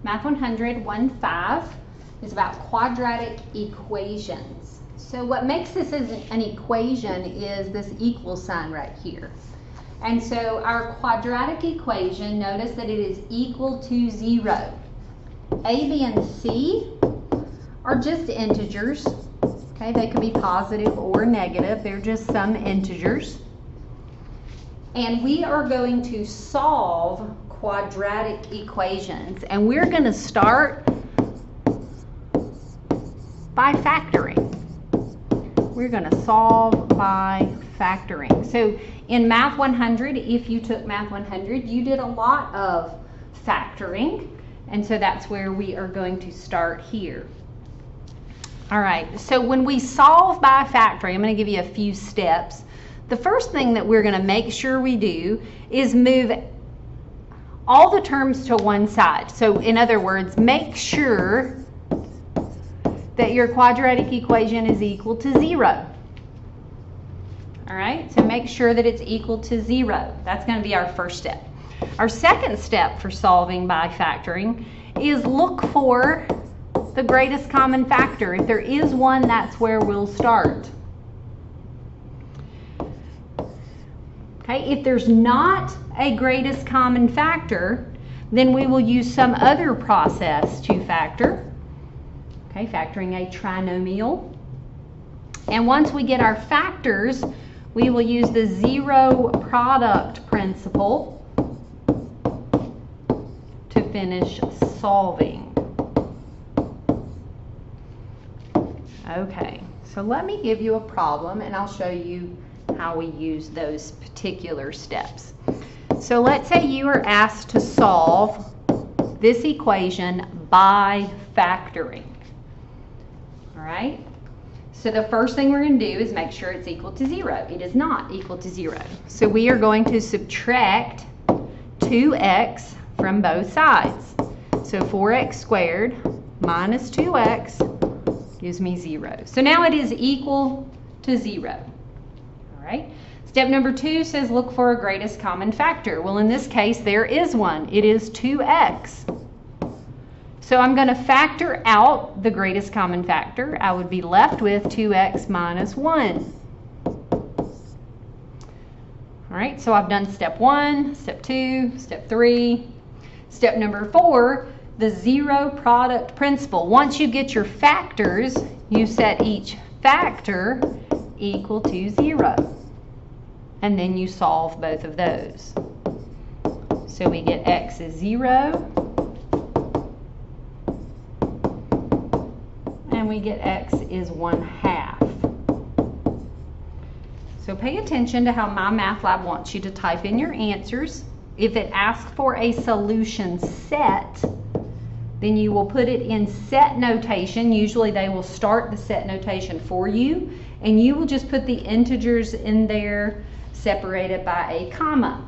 Math 100-1-5 is about quadratic equations. So what makes this an equation is this equal sign right here. And so our quadratic equation, notice that it is equal to 0. A, B, and C are just integers. Okay, they could be positive or negative. They're just some integers. And we are going to solve quadratic equations. And we're going to start by factoring. We're going to solve by factoring. So in Math 100, if you took Math 100, you did a lot of factoring. And so that's where we are going to start here. All right, so when we solve by factoring, I'm going to give you a few steps. The first thing that we're going to make sure we do is move all the terms to one side. So in other words, make sure that your quadratic equation is equal to 0. All right, so make sure that it's equal to 0. That's going to be our first step. Our second step for solving by factoring is look for the greatest common factor. If there is one, that's where we'll start. Okay, if there's not a greatest common factor, then we will use some other process to factor. Okay, factoring a trinomial. And once we get our factors, we will use the zero product principle to finish solving. Okay, so let me give you a problem and I'll show you how we use those particular steps. So let's say you are asked to solve this equation by factoring. All right, so the first thing we're going to do is make sure it's equal to 0. It is not equal to 0. So we are going to subtract 2x from both sides. So 4x squared minus 2x gives me 0. So now it is equal to 0. All right. Step number 2 says look for a greatest common factor. Well, in this case, there is one. It is 2x. So I'm going to factor out the greatest common factor. I would be left with 2x minus 1. All right, so I've done step 1, step 2, step 3. Step number 4, the zero product principle. Once you get your factors, you set each factor equal to 0. And then you solve both of those. So we get x is 0. And we get x is 1/2. So pay attention to how My Math Lab wants you to type in your answers. If it asks for a solution set, then you will put it in set notation. Usually they will start the set notation for you, and you will just put the integers in there separated by a comma.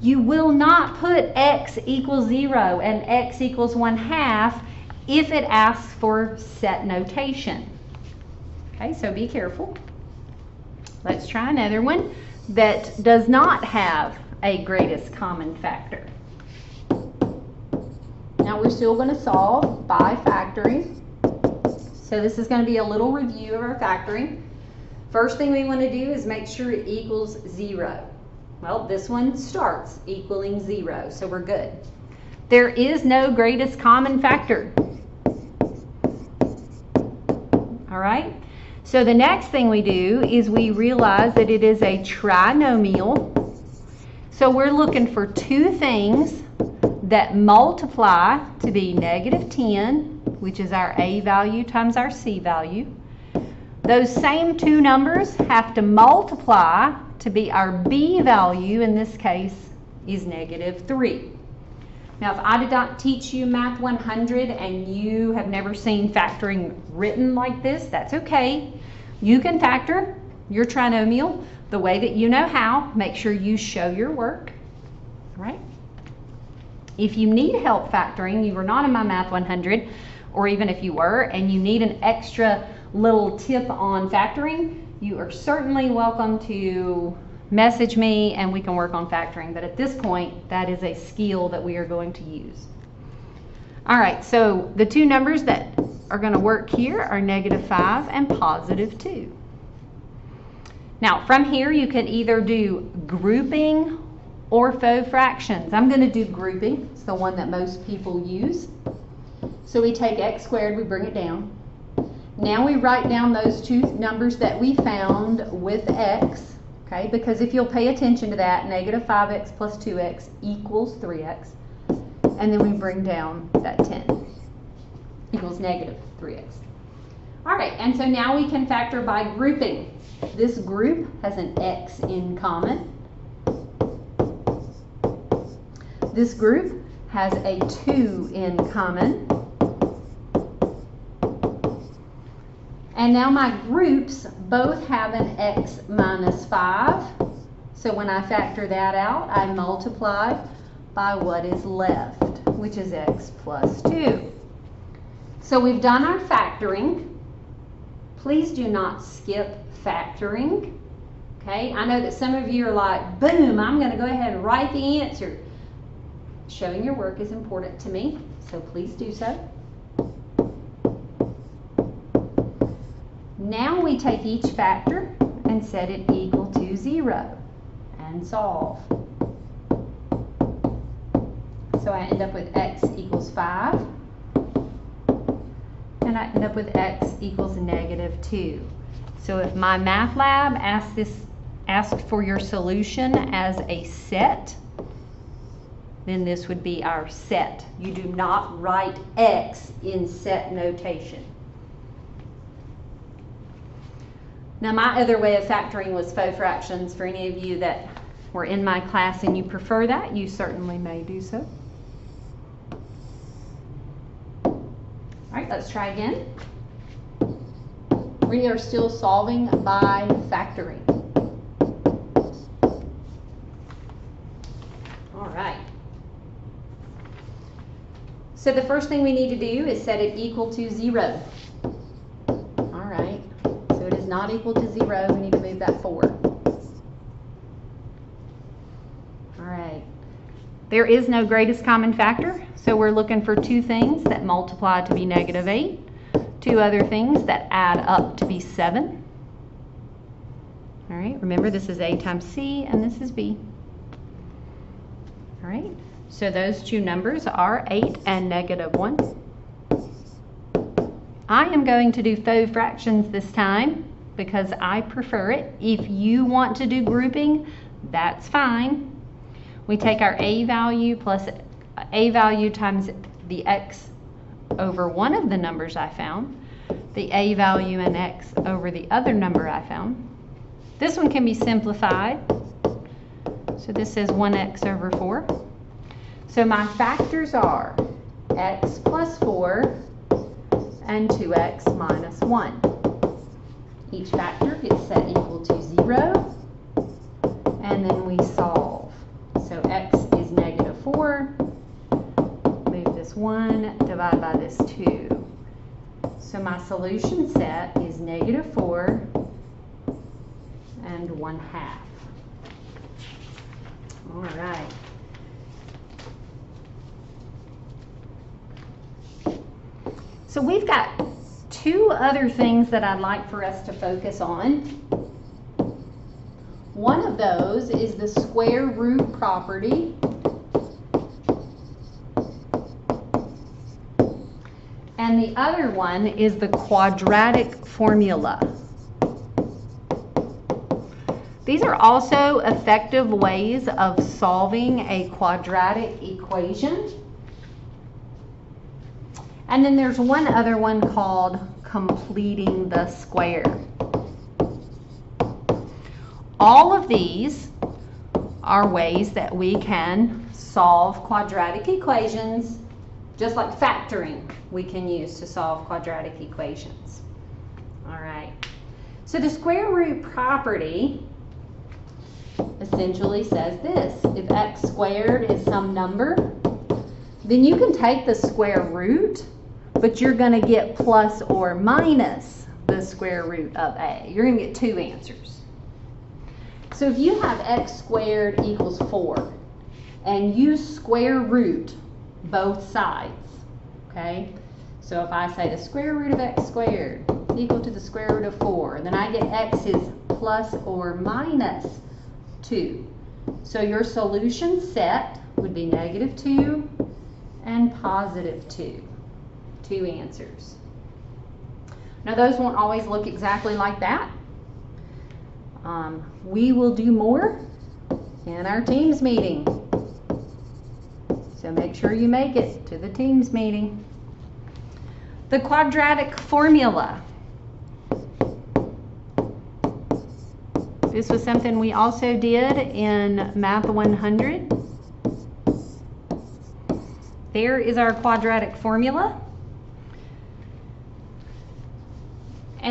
You will not put x equals 0 and x equals 1/2 if it asks for set notation. Okay, so be careful. Let's try another one that does not have a greatest common factor. Now we're still going to solve by factoring. So this is going to be a little review of our factoring. First thing we want to do is make sure it equals 0. Well, this one starts equaling 0, so we're good. There is no greatest common factor. All right, so the next thing we do is we realize that it is a trinomial. So we're looking for two things that multiply to be -10, which is our A value times our C value. Those same two numbers have to multiply to be our B value, in this case is -3. Now, if I did not teach you Math 100 and you have never seen factoring written like this, that's okay. You can factor your trinomial the way that you know how. Make sure you show your work, right? If you need help factoring, you were not in My Math 100, or even if you were, and you need an extra little tip on factoring, you are certainly welcome to message me and we can work on factoring. But at this point, that is a skill that we are going to use. All right, so the two numbers that are going to work here are -5 and +2. Now, from here, you can either do grouping or faux fractions. I'm going to do grouping. It's the one that most people use. So we take x squared, we bring it down. Now we write down those two numbers that we found with x, okay? Because if you'll pay attention to that, -5x plus 2x equals 3x. And then we bring down that 10 equals -3x. All right, and so now we can factor by grouping. This group has an x in common. This group has a 2 in common. And now my groups both have an x minus 5. So when I factor that out, I multiply by what is left, which is x plus 2. So we've done our factoring. Please do not skip factoring. Okay, I know that some of you are like, boom, I'm going to go ahead and write the answer. Showing your work is important to me, so please do so. Now we take each factor and set it equal to 0 and solve. So I end up with x equals 5, and I end up with x equals -2. So if my math lab asked for your solution as a set, then this would be our set. You do not write x in set notation. Now my other way of factoring was faux fractions. For any of you that were in my class and you prefer that, you certainly may do so. All right, let's try again. We are still solving by factoring. All right. So the first thing we need to do is set it equal to 0. All right. So it is not equal to 0. We need to move that forward. All right. There is no greatest common factor, so we're looking for two things that multiply to be -8, two other things that add up to be 7. All right, remember this is A times C and this is B. All right, so those two numbers are 8 and -1. I am going to do faux fractions this time because I prefer it. If you want to do grouping, that's fine. We take our A value plus A value times the x over one of the numbers I found, the A value and x over the other number I found. This one can be simplified. So this is 1x over 4. So my factors are x plus 4 and 2x minus 1. Each factor gets set equal to 0, and then we solve. So x is -4, move this 1, divide by this 2. So my solution set is -4 and 1/2. All right. So we've got two other things that I'd like for us to focus on. One of those is the square root property. And the other one is the quadratic formula. These are also effective ways of solving a quadratic equation. And then there's one other one called completing the square. All of these are ways that we can solve quadratic equations, just like factoring we can use to solve quadratic equations. All right. So the square root property essentially says this: if x squared is some number, then you can take the square root, but you're going to get plus or minus the square root of a. You're going to get two answers. So if you have x squared equals 4 and you square root both sides, okay? So if I say the square root of x squared equal to the square root of 4, then I get x is plus or minus 2. So your solution set would be -2 and +2. Two answers. Now those won't always look exactly like that. We will do more in our Teams meeting. So make sure you make it to the Teams meeting. The quadratic formula. This was something we also did in Math 100. There is our quadratic formula.